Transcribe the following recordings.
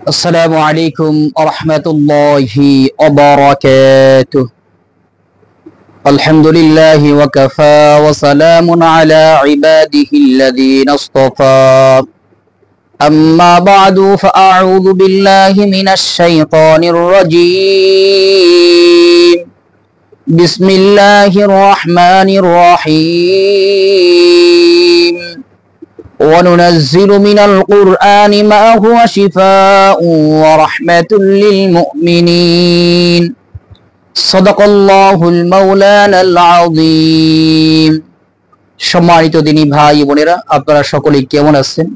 السلام عليكم ورحمة الله وبركاته. الحمد لله وكفى وسلام على عباده الذين اصطفى. أما بعد فأعوذ بالله من الشيطان الرجيم. بسم الله الرحمن الرحيم. وننزل من القرآن ما هو شفاء ورحمة للمؤمنين. صدق الله المولانا العظيم. সম্মানিত দিনী ভাই বোনেরা, আপনারা সকলেই কেমন আছেন?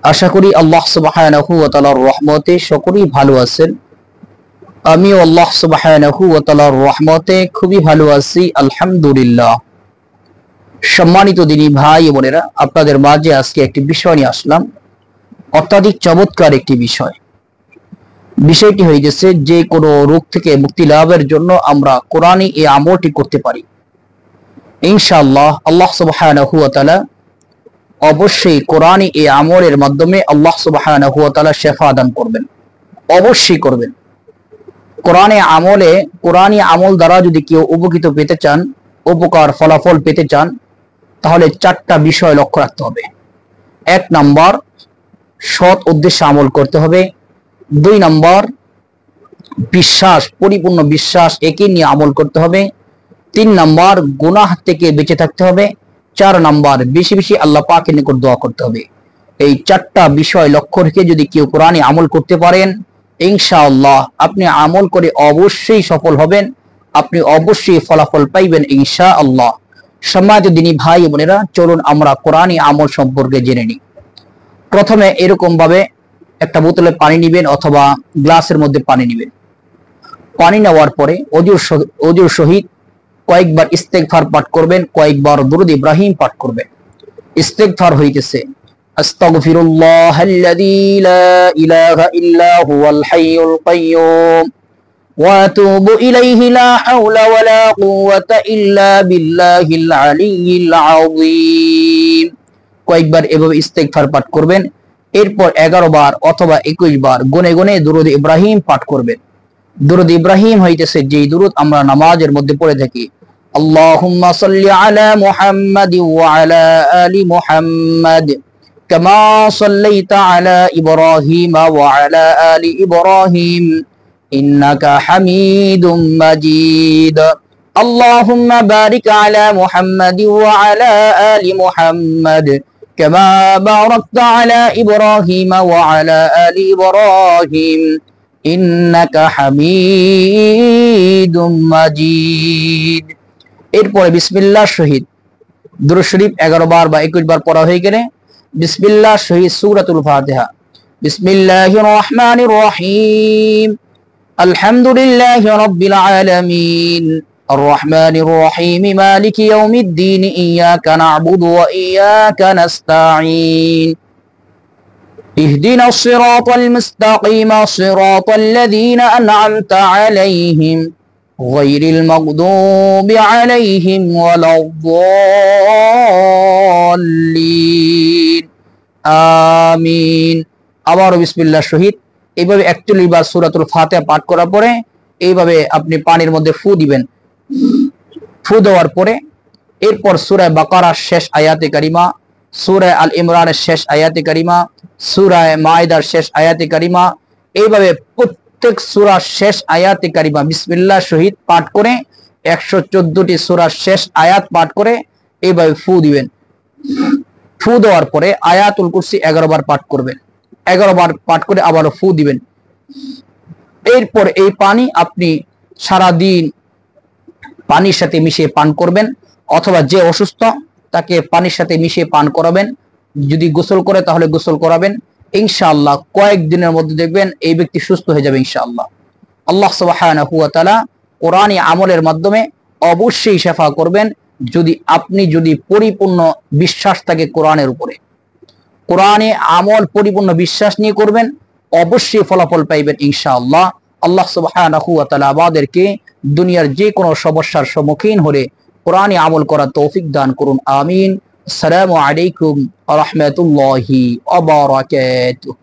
আশা করি আল্লাহ সুবহানাহু ওয়া তাআলার রহমতে সকলেই ভালো আছেন। আমিও আল্লাহ সুবহানাহু ওয়া তাআলার রহমতে খুবই ভালো আছি, আলহামদুলিল্লাহ। সম্মানিত দিনী ভাই বোনেরা, আপনাদের মাঝে আজকে একটি বিষয় নিয়ে আসলাম, অত্যাধিক চমৎকার একটি বিষয়। বিষয়টি হইতেছে যে কোনো রোগ থেকে মুক্তি লাভের জন্য আমরা কোরআনে এই আমলটি করতে পারি। ইনশাআল্লাহ আল্লাহ সুবহানাহু ওয়া তাআলা অবশ্যই কোরআনে এই আমলের মাধ্যমে আল্লাহ সুবহানাহু ওয়া তাআলা শিফা দান করবেন, অবশ্যই করবেন। কোরআনে আমল দ্বারা যদি কেউ উপকৃত পেতে চান, উপকার ফলাফল পেতে চান, তাহলে চারটা বিষয় লক্ষ্য রাখতে হবে। 1 নাম্বার, সৎ উদ্দেশ্যে আমল করতে হবে। 2 নাম্বার, বিশ্বাস, পরিপূর্ণ বিশ্বাস একে নিয়ে আমল করতে হবে। 3 নাম্বার, গুনাহ থেকে বেঁচে থাকতে হবে। 4 নাম্বার, বেশি বেশি আল্লাহ পাকের নিকট দোয়া করতে হবে। এই চারটা বিষয় লক্ষ্য রেখে যদি কেউ কোরআনে আমল করতে পারেন, ইনশাআল্লাহ আপনি আমল করে অবশ্যই সফল হবেন, আপনি অবশ্যই ফলাফল পাইবেন ইনশাআল্লাহ। সম্মানিত দিনী ভাই বোনেরা, চলুন আমরা কোরআনী আমল সম্পর্কে জেনে নিই। প্রথমে এরকম ভাবে একটা বোতলে পানি নেবেন অথবা গ্লাসের মধ্যে পানি নেবেন। পানি নেওয়ার পরে ওযুর সহিত কয়েকবার ইস্তেগফার পাঠ করবেন, কয়েকবার দুরূদ ইব্রাহিম পাঠ করবেন। ইস্তেগফার হইতেছে আস্তাগফিরুল্লাহাল্লাযী লা ইলাহা ইল্লা হুয়াল হাইয়ুল কাইয়্যুম واتوب اليه لا حول ولا قوه الا بالله العلي العظيم। কয়েকবার এভাবে ইস্তেগফার পাঠ করবেন। এরপর 11 বার অথবা 21 বার গুনে গুনে দুরূদ ইব্রাহিম পাঠ করবেন। দুরূদ ইব্রাহিম হইতেছে যেই দুরূদ আমরা নামাজের মধ্যে পড়ে থাকি, আল্লাহুম্মা সাল্লি আলা মুহাম্মাদ ওয়া আলা আলি মুহাম্মাদ কামা সাল্লাইতা আলা ইব্রাহিম ওয়া আলা আলি ইব্রাহিম ইন্নাকা হামিদুম মাজিদ। আল্লাহুম্মা বারিক আলা মুহাম্মাদ ওয়া আলা আলি মুহাম্মাদ কামা বারাকতা আলা ইব্রাহিম ওয়া আলা আলি ইব্রাহিম ইন্নাকা হামিদুম মাজিদ। এরপরে বিসমিল্লাহ শহীদ দুরূদ শরীফ 11 বার বা 21 বার পড়া হয়ে গেলে বিসমিল্লাহ শহীদ সূরাতুল ফাতিহা। বিসমিল্লাহির রহমানির রহিম। আলহামদুলিল্লাহি রাব্বিল আলামিন আর রহমানির রহিম মালিকি ইয়াউমিদ্দিন ইয়াকা না'বুদু ওয়া ইয়াকা নাস্তাঈন ইহদিনাস সিরাতাল মুস্তাকিম সিরাতাল লাযীনা আন'আমতা আলাইহিম গায়রিল মাগদুবি আলাইহিম ওয়ালাদ-দাল্লিন আমিন। আবার বিসমিল্লাহ শহীদ এইভাবে 41 বার সূরাতুল ফাতিহা পাঠ করার পরে এইভাবে আপনি পানির মধ্যে ফু দিবেন। ফু দেওয়ার পরে এরপর সূরা বাকারার শেষ আয়াতে কারিমা, সূরা আল ইমরানের শেষ আয়াতে কারিমা, সূরা মাইদার শেষ আয়াতে কারিমা, এইভাবে প্রত্যেক সূরার শেষ আয়াতে কারিমা বিসমিল্লাহ শহীদ পাঠ করে 114টি সূরার শেষ আয়াত পাঠ করে এইভাবে ফু দিবেন। ফু দেওয়ার পরে আয়াতুল কুরসি 11 বার পাঠ করবেন। 11 বার পাঠ করে আবারও ফু দিবেন। এরপর এই পানি আপনি সারা দিন পানির সাথে মিশিয়ে পান করবেন, অথবা যে অসুস্থ তাকে পানির সাথে মিশিয়ে পান করাবেন। যদি গোসল করে তাহলে গোসল করাবেন। ইনশাআল্লাহ কয়েকদিনের মধ্যে দেখবেন এই ব্যক্তি সুস্থ হয়ে যাবে ইনশাআল্লাহ। আল্লাহ সুবহানাহু ওয়া তাআলা কোরআনী আমলের মাধ্যমে অবশ্যই শিফা করবেন, আপনি যদি পরিপূর্ণ বিশ্বাস থাকে কোরআনের উপরে। কোরআনে আমল পরিপূর্ণ বিশ্বাস নিয়ে করবেন, অবশ্যই ফলাফল পাইবেন ইনশাআল্লাহ। আল্লাহ সুবহানাহু ওয়া তাআলা আমাদেরকে দুনিয়ার যে কোনো সমস্যার সম্মুখীন হলে কোরআনে আমল করার তৌফিক দান করুন, আমিন। আসসালামু আলাইকুম ওয়া রাহমাতুল্লাহি ওয়া বারাকাতুহু।